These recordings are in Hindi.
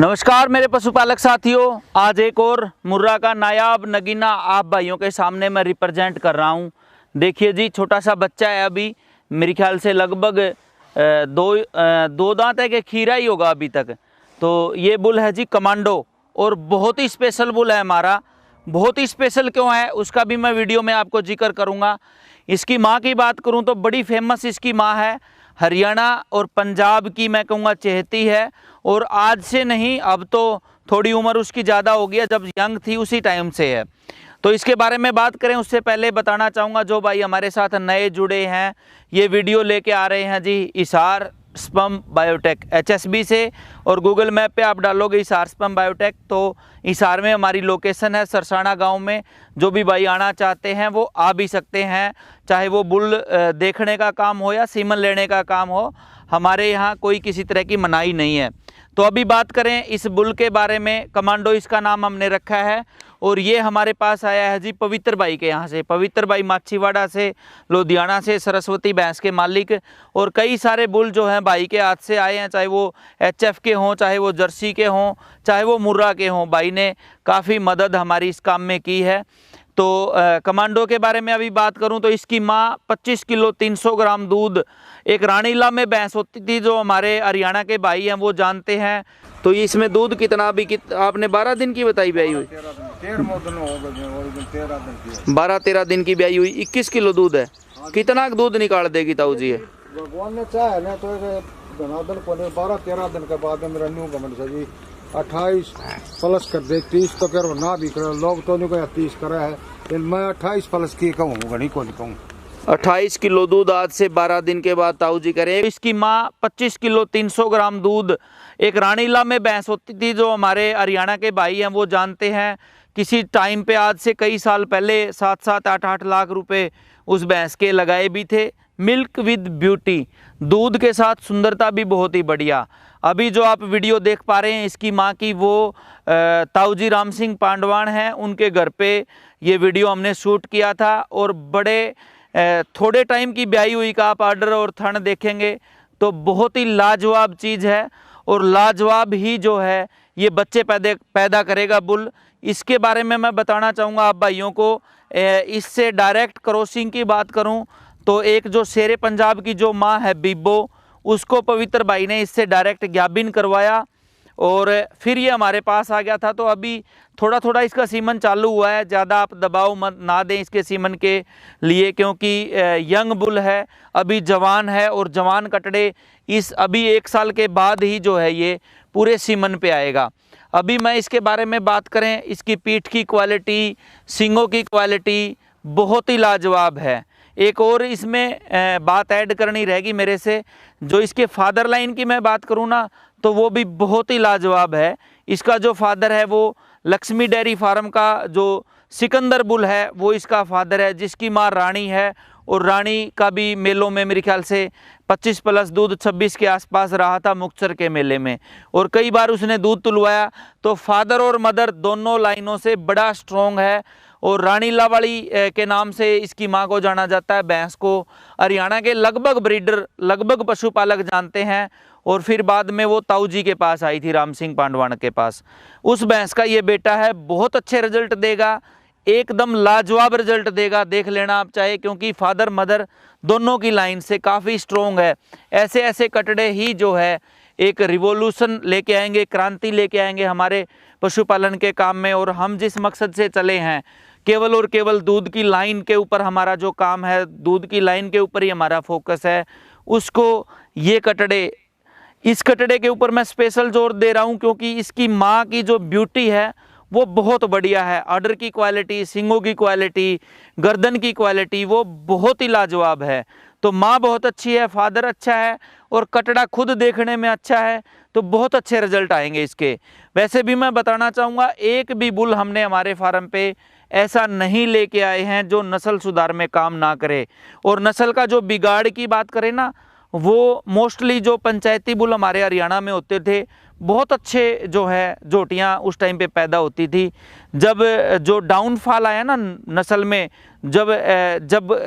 नमस्कार मेरे पशुपालक साथियों, आज एक और मुर्रा का नायाब नगीना आप भाइयों के सामने मैं रिप्रेजेंट कर रहा हूं। देखिए जी, छोटा सा बच्चा है, अभी मेरे ख्याल से लगभग दो दांत है कि खीरा ही होगा अभी तक। तो ये बुल है जी कमांडो, और बहुत ही स्पेशल बुल है हमारा। बहुत ही स्पेशल क्यों है उसका भी मैं वीडियो में आपको जिक्र करूँगा। इसकी माँ की बात करूँ तो बड़ी फेमस इसकी माँ है, हरियाणा और पंजाब की मैं कहूँगा चहेती है। और आज से नहीं, अब तो थोड़ी उम्र उसकी ज़्यादा हो गई है, जब यंग थी उसी टाइम से है। तो इसके बारे में बात करें उससे पहले बताना चाहूँगा, जो भाई हमारे साथ नए जुड़े हैं, ये वीडियो लेके आ रहे हैं जी हिसार स्पम बायोटेक HSB से। और गूगल मैप पे आप डालोगे हिसार स्पम बायोटेक तो हिसार में हमारी लोकेशन है, सरसाना गांव में। जो भी भाई आना चाहते हैं वो आ भी सकते हैं, चाहे वो बुल देखने का काम हो या सीमन लेने का काम हो, हमारे यहाँ कोई किसी तरह की मनाही नहीं है। तो अभी बात करें इस बुल के बारे में, कमांडो इसका नाम हमने रखा है। और ये हमारे पास आया है जी पवित्र भाई के यहाँ से, पवित्र भाई माछीवाड़ा से, लुधियाना से, सरस्वती भैंस के मालिक। और कई सारे बुल जो हैं भाई के हाथ से आए हैं, चाहे वो HF के हों, चाहे वो जर्सी के हों, चाहे वो मुर्रा के हों। भाई ने काफ़ी मदद हमारी इस काम में की है। तो कमांडो के बारे में अभी बात करूं तो इसकी माँ 25 किलो 300 ग्राम दूध एक रानीला में भैंस होती थी, जो हमारे हरियाणा के भाई हैं वो जानते हैं। तो ये इसमें दूध कितना भी आपने 12 दिन की बताई ब्याई हुई, 12-13 दिन की ब्याई हुई, 21 किलो दूध है। कितना दूध निकाल देगी ताऊ जी? भगवान ने चाहे ना तो 12-13 दिन के बाद मेरा न्यू गवर्नमेंट से जी 28 प्लस कर दे, 30 तो करो ना भी करो, लोग तो नहीं कहे 30 करा है, लेकिन मैं 28 प्लस की कहूँगा, नहीं को नहीं कहूँ। 28 किलो दूध आज से 12 दिन के बाद ताऊ जी करें। इसकी माँ 25 किलो 300 ग्राम दूध एक रानीला में भैंस होती थी, जो हमारे हरियाणा के भाई हैं वो जानते हैं। किसी टाइम पे आज से कई साल पहले 7-7, 8-8 लाख रुपए उस भैंस के लगाए भी थे। मिल्क विद ब्यूटी, दूध के साथ सुंदरता भी बहुत ही बढ़िया। अभी जो आप वीडियो देख पा रहे हैं इसकी माँ की, वो ताऊ जी राम सिंह पांडवान हैं, उनके घर पे ये वीडियो हमने शूट किया था। और बड़े थोड़े टाइम की ब्याई हुई का आप आर्डर और थन देखेंगे तो बहुत ही लाजवाब चीज़ है, और लाजवाब ही जो है ये बच्चे पैदा करेगा बुल। इसके बारे में मैं बताना चाहूँगा आप भाइयों को। इससे डायरेक्ट क्रॉसिंग की बात करूँ तो एक जो शेरे पंजाब की जो माँ है बीबो, उसको पवित्र भाई ने इससे डायरेक्ट ज्ञाबिन करवाया और फिर ये हमारे पास आ गया था। तो अभी थोड़ा थोड़ा इसका सीमन चालू हुआ है, ज़्यादा आप दबाव मत ना दें इसके सीमन के लिए, क्योंकि यंग बुल है, अभी जवान है। और जवान कटड़े इस अभी 1 साल के बाद ही जो है ये पूरे सीमन पे आएगा। अभी मैं इसके बारे में बात करें, इसकी पीठ की क्वालिटी, सींगों की क्वालिटी बहुत ही लाजवाब है। एक और इसमें बात ऐड करनी रहेगी मेरे से, जो इसके फादर लाइन की मैं बात करूँ ना तो वो भी बहुत ही लाजवाब है। इसका जो फादर है वो लक्ष्मी डेयरी फार्म का जो सिकंदर बुल है वो इसका फादर है, जिसकी माँ रानी है। और रानी का भी मेलों में मेरे ख्याल से 25 प्लस दूध 26 के आसपास रहा था मुक्तसर के मेले में, और कई बार उसने दूध तुलवाया। तो फादर और मदर दोनों लाइनों से बड़ा स्ट्रॉन्ग है। और रानी लावाड़ी के नाम से इसकी माँ को जाना जाता है। भैंस को हरियाणा के लगभग ब्रीडर, लगभग पशुपालक जानते हैं। और फिर बाद में वो ताऊ जी के पास आई थी, राम सिंह पांडवान के पास। उस भैंस का ये बेटा है, बहुत अच्छे रिजल्ट देगा, एकदम लाजवाब रिजल्ट देगा, देख लेना आप चाहे, क्योंकि फादर मदर दोनों की लाइन से काफ़ी स्ट्रॉन्ग है। ऐसे ऐसे कटड़े ही जो है एक रिवॉल्यूशन लेके आएंगे, क्रांति लेके आएंगे हमारे पशुपालन के काम में। और हम जिस मकसद से चले हैं, केवल और केवल दूध की लाइन के ऊपर हमारा जो काम है, दूध की लाइन के ऊपर ही हमारा फोकस है, उसको ये कटड़े, इस कटड़े के ऊपर मैं स्पेशल जोर दे रहा हूँ, क्योंकि इसकी माँ की जो ब्यूटी है वो बहुत बढ़िया है। आर्डर की क्वालिटी, सींगों की क्वालिटी, गर्दन की क्वालिटी वो बहुत ही लाजवाब है। तो माँ बहुत अच्छी है, फादर अच्छा है, और कटड़ा खुद देखने में अच्छा है, तो बहुत अच्छे रिजल्ट आएंगे इसके। वैसे भी मैं बताना चाहूँगा, एक भी बुल हमने हमारे फार्म पे ऐसा नहीं लेके आए हैं जो नस्ल सुधार में काम ना करे। और नस्ल का जो बिगाड़ की बात करें ना, वो मोस्टली जो पंचायती बुल हमारे हरियाणा में होते थे बहुत अच्छे जो है जोटियां उस टाइम पे पैदा होती थी। जब जो डाउनफॉल आया ना नस्ल में, जब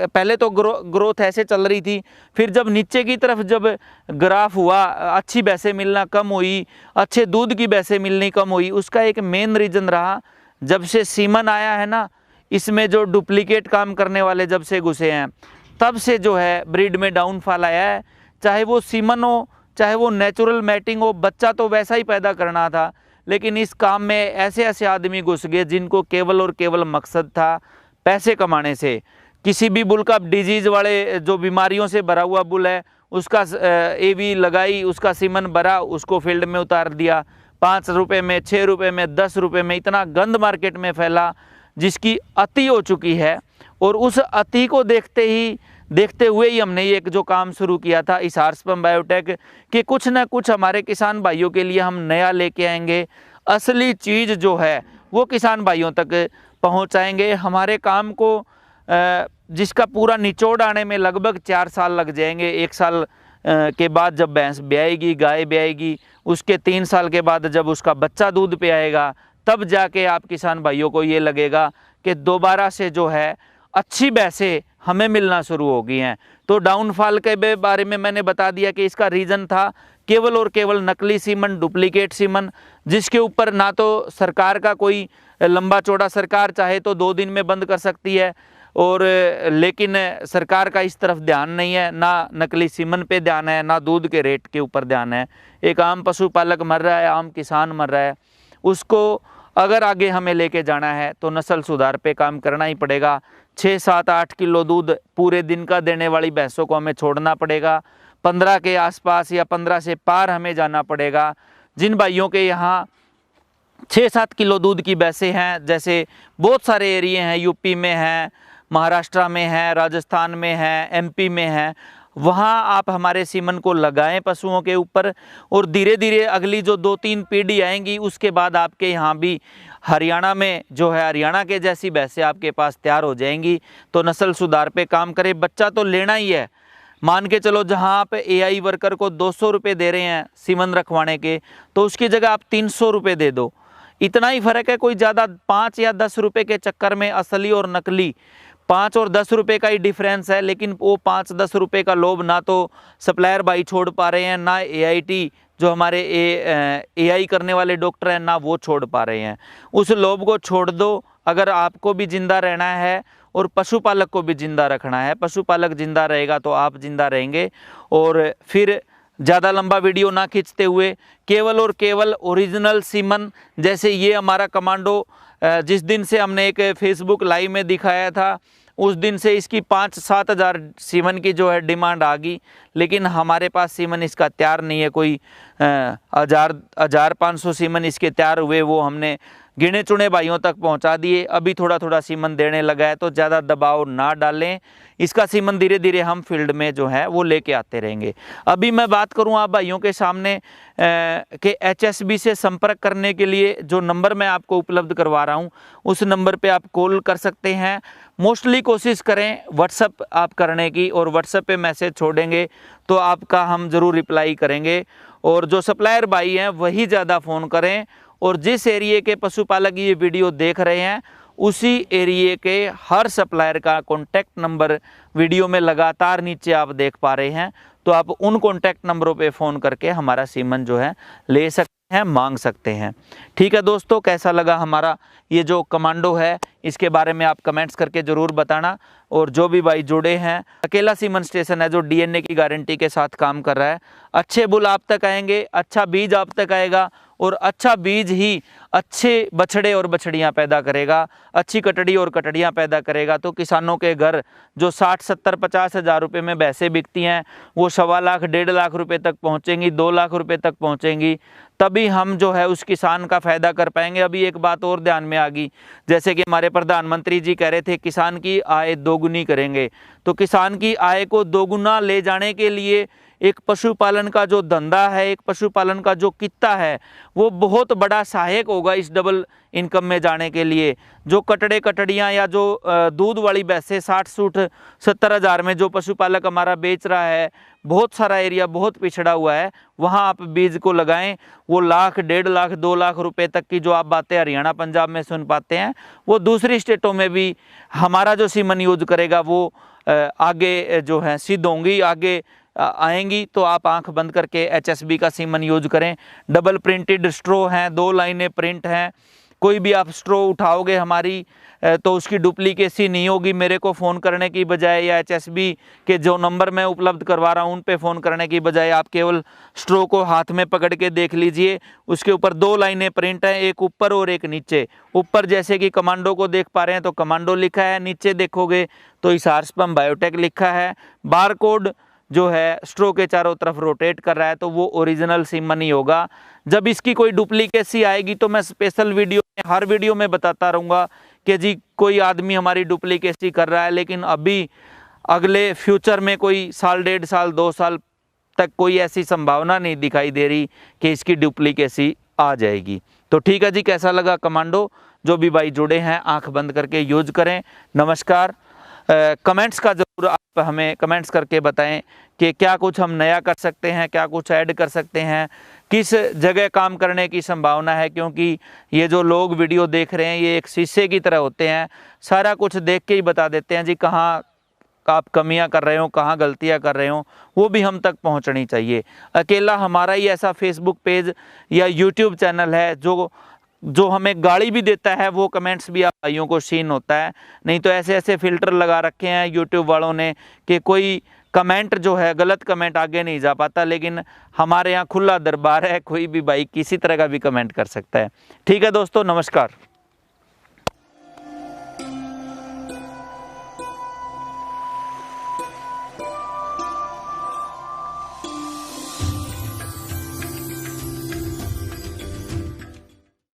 पहले तो ग्रोथ ऐसे चल रही थी, फिर जब नीचे की तरफ जब ग्राफ हुआ, अच्छी भैंसें मिलना कम हुई, अच्छे दूध की भैंसें मिलनी कम हुई, उसका एक मेन रीज़न रहा जब से सीमन आया है ना, इसमें जो डुप्लीकेट काम करने वाले जब से घुसे हैं, तब से जो है ब्रीड में डाउनफॉल आया है। चाहे वो सीमन हो, चाहे वो नेचुरल मैटिंग हो, बच्चा तो वैसा ही पैदा करना था, लेकिन इस काम में ऐसे ऐसे आदमी घुस गए जिनको केवल और केवल मकसद था पैसे कमाने से। किसी भी बुल का डिजीज़ वाले जो बीमारियों से भरा हुआ बुल है, उसका एवी लगाई, उसका सीमन भरा, उसको फील्ड में उतार दिया, 5 रुपये में, 6 रुपये में, 10 रुपये में, इतना गंद मार्केट में फैला जिसकी अति हो चुकी है। और उस अति को देखते हुए ही हमने ये एक जो काम शुरू किया था हिसार स्पर्म बायोटेक, कि कुछ ना कुछ हमारे किसान भाइयों के लिए हम नया लेके आएंगे, असली चीज़ जो है वो किसान भाइयों तक पहुंचाएंगे। हमारे काम को जिसका पूरा निचोड़ आने में लगभग 4 साल लग जाएंगे। 1 साल के बाद जब भैंस ब्याएगी, गाय ब्याएगी, उसके 3 साल के बाद जब उसका बच्चा दूध पे आएगा, तब जाके आप किसान भाइयों को ये लगेगा कि दोबारा से जो है अच्छी भैंसें हमें मिलना शुरू हो गई हैं। तो डाउनफॉल के बारे में मैंने बता दिया कि इसका रीज़न था केवल और केवल नकली सीमन, डुप्लीकेट सीमन, जिसके ऊपर ना तो सरकार का कोई लंबा चौड़ा, सरकार चाहे तो 2 दिन में बंद कर सकती है, और लेकिन सरकार का इस तरफ ध्यान नहीं है, ना नकली सीमन पे ध्यान है, ना दूध के रेट के ऊपर ध्यान है। एक आम पशुपालक मर रहा है, आम किसान मर रहा है, उसको अगर आगे हमें लेके जाना है तो नस्ल सुधार पे काम करना ही पड़ेगा। 6, 7, 8 किलो दूध पूरे दिन का देने वाली भैंसों को हमें छोड़ना पड़ेगा। 15 के आसपास या 15 से पार हमें जाना पड़ेगा। जिन भाइयों के यहाँ 6-7 किलो दूध की भैंसें हैं, जैसे बहुत सारे एरिए हैं, यूपी में हैं, महाराष्ट्र में हैं, राजस्थान में हैं, एमपी में हैं, वहाँ आप हमारे सीमन को लगाएं पशुओं के ऊपर, और धीरे धीरे अगली जो 2-3 पीढ़ी आएंगी उसके बाद आपके यहाँ भी हरियाणा में जो है हरियाणा के जैसी भैंसें आपके पास तैयार हो जाएंगी। तो नस्ल सुधार पे काम करें, बच्चा तो लेना ही है। मान के चलो जहाँ आप एआई वर्कर को 200 रुपये दे रहे हैं सीमन रखवाने के, तो उसकी जगह आप 300 रुपये दे दो, इतना ही फ़र्क है। कोई ज़्यादा 5 या 10 रुपये के चक्कर में असली और नकली 5 और 10 रुपये का ही डिफरेंस है, लेकिन वो 5-10 रुपये का लोभ ना तो सप्लायर भाई छोड़ पा रहे हैं, ना एआईटी जो हमारे एआई करने वाले डॉक्टर हैं, ना वो छोड़ पा रहे हैं। उस लोभ को छोड़ दो अगर आपको भी जिंदा रहना है और पशुपालक को भी जिंदा रखना है। पशुपालक जिंदा रहेगा तो आप जिंदा रहेंगे। और फिर ज़्यादा लंबा वीडियो ना खींचते हुए केवल और केवल ओरिजिनल सीमन, जैसे ये हमारा कमांडो जिस दिन से हमने एक फेसबुक लाइव में दिखाया था, उस दिन से इसकी 5-7 हज़ार सीमन की जो है डिमांड आ गई, लेकिन हमारे पास सीमन इसका तैयार नहीं है। कोई 1500 सीमन इसके तैयार हुए, वो हमने गिने चुने भाइयों तक पहुंचा दिए। अभी थोड़ा थोड़ा सीमन देने लगा है, तो ज़्यादा दबाव ना डालें। इसका सीमन धीरे धीरे हम फील्ड में जो है वो लेके आते रहेंगे। अभी मैं बात करूं आप भाइयों के सामने कि HSB से संपर्क करने के लिए जो नंबर मैं आपको उपलब्ध करवा रहा हूं, उस नंबर पे आप कॉल कर सकते हैं। मोस्टली कोशिश करें व्हाट्सएप आप करने की, और व्हाट्सएप पे मैसेज छोड़ेंगे तो आपका हम ज़रूर रिप्लाई करेंगे। और जो सप्लायर भाई हैं वही ज़्यादा फ़ोन करें, और जिस एरिए के पशुपालक ये वीडियो देख रहे हैं उसी एरिए के हर सप्लायर का कॉन्टैक्ट नंबर वीडियो में लगातार नीचे आप देख पा रहे हैं। तो आप उन कॉन्टैक्ट नंबरों पे फ़ोन करके हमारा सीमन जो है ले सकते हैं, मांग सकते हैं। ठीक है दोस्तों, कैसा लगा हमारा ये जो कमांडो है, इसके बारे में आप कमेंट्स करके ज़रूर बताना। और जो भी भाई जुड़े हैं, अकेला सीमन स्टेशन है जो DNA की गारंटी के साथ काम कर रहा है। अच्छे बुल आप तक आएंगे, अच्छा बीज आप तक आएगा, और अच्छा बीज ही अच्छे बछड़े और बछड़ियां पैदा करेगा, अच्छी कटड़ी और कटड़ियां पैदा करेगा। तो किसानों के घर जो 60, 70, 50 हज़ार रुपये में भैंसें बिकती हैं, वो 1.25 लाख, 1.5 लाख रुपए तक पहुंचेंगी, 2 लाख रुपए तक पहुंचेंगी। तभी हम जो है उस किसान का फ़ायदा कर पाएंगे। अभी एक बात और ध्यान में आ गई, जैसे कि हमारे प्रधानमंत्री जी कह रहे थे किसान की आय दोगुनी करेंगे। तो किसान की आय को दोगुना ले जाने के लिए एक पशुपालन का जो धंधा है, एक पशुपालन का जो कित्ता है, वो बहुत बड़ा सहायक होगा इस डबल इनकम में जाने के लिए। जो कटड़े कटड़ियाँ या जो दूध वाली भैंसें 60-70 हज़ार में जो पशुपालक हमारा बेच रहा है, बहुत सारा एरिया बहुत पिछड़ा हुआ है, वहाँ आप बीज को लगाएं। वो लाख, 1.5 लाख, 2 लाख रुपए तक की जो आप बातें हरियाणा पंजाब में सुन पाते हैं, वो दूसरी स्टेटों में भी हमारा जो सीमन यूज करेगा वो आगे जो है सिद्ध होंगी, आगे आएंगी। तो आप आंख बंद करके HSB का सीमन यूज करें। डबल प्रिंटेड स्ट्रो हैं, 2 लाइनें प्रिंट हैं। कोई भी आप स्ट्रो उठाओगे हमारी तो उसकी डुप्लीकेसी नहीं होगी। मेरे को फ़ोन करने की बजाय या HSB के जो नंबर मैं उपलब्ध करवा रहा हूँ उन पे फ़ोन करने की बजाय आप केवल स्ट्रो को हाथ में पकड़ के देख लीजिए। उसके ऊपर 2 लाइनें प्रिंट हैं, एक ऊपर और एक नीचे। ऊपर जैसे कि कमांडो को देख पा रहे हैं तो कमांडो लिखा है, नीचे देखोगे तो हिसार स्पम बायोटेक लिखा है। बार कोड जो है स्ट्रो के चारों तरफ रोटेट कर रहा है, तो वो ओरिजिनल सीमन ही होगा। जब इसकी कोई डुप्लीकेसी आएगी तो मैं स्पेशल वीडियो में, हर वीडियो में बताता रहूँगा कि जी कोई आदमी हमारी डुप्लीकेसी कर रहा है। लेकिन अभी अगले फ्यूचर में कोई साल, 1.5 साल, 2 साल तक कोई ऐसी संभावना नहीं दिखाई दे रही कि इसकी डुप्लीकेसी आ जाएगी। तो ठीक है जी, कैसा लगा कमांडो? जो भी भाई जुड़े हैं आंख बंद करके यूज करें। नमस्कार। कमेंट्स का ज़रूर आप हमें कमेंट्स करके बताएं कि क्या कुछ हम नया कर सकते हैं, क्या कुछ ऐड कर सकते हैं, किस जगह काम करने की संभावना है। क्योंकि ये जो लोग वीडियो देख रहे हैं ये एक शीशे की तरह होते हैं, सारा कुछ देख के ही बता देते हैं जी कहाँ आप कमियां कर रहे हो, कहाँ गलतियां कर रहे हो, वो भी हम तक पहुंचनी चाहिए। अकेला हमारा ही ऐसा फेसबुक पेज या यूट्यूब चैनल है जो हमें गाली भी देता है, वो कमेंट्स भी आप भाइयों को सीन होता है। नहीं तो ऐसे ऐसे फिल्टर लगा रखे हैं यूट्यूब वालों ने कि कोई कमेंट जो है, गलत कमेंट आगे नहीं जा पाता। लेकिन हमारे यहाँ खुला दरबार है, कोई भी भाई किसी तरह का भी कमेंट कर सकता है। ठीक है दोस्तों, नमस्कार।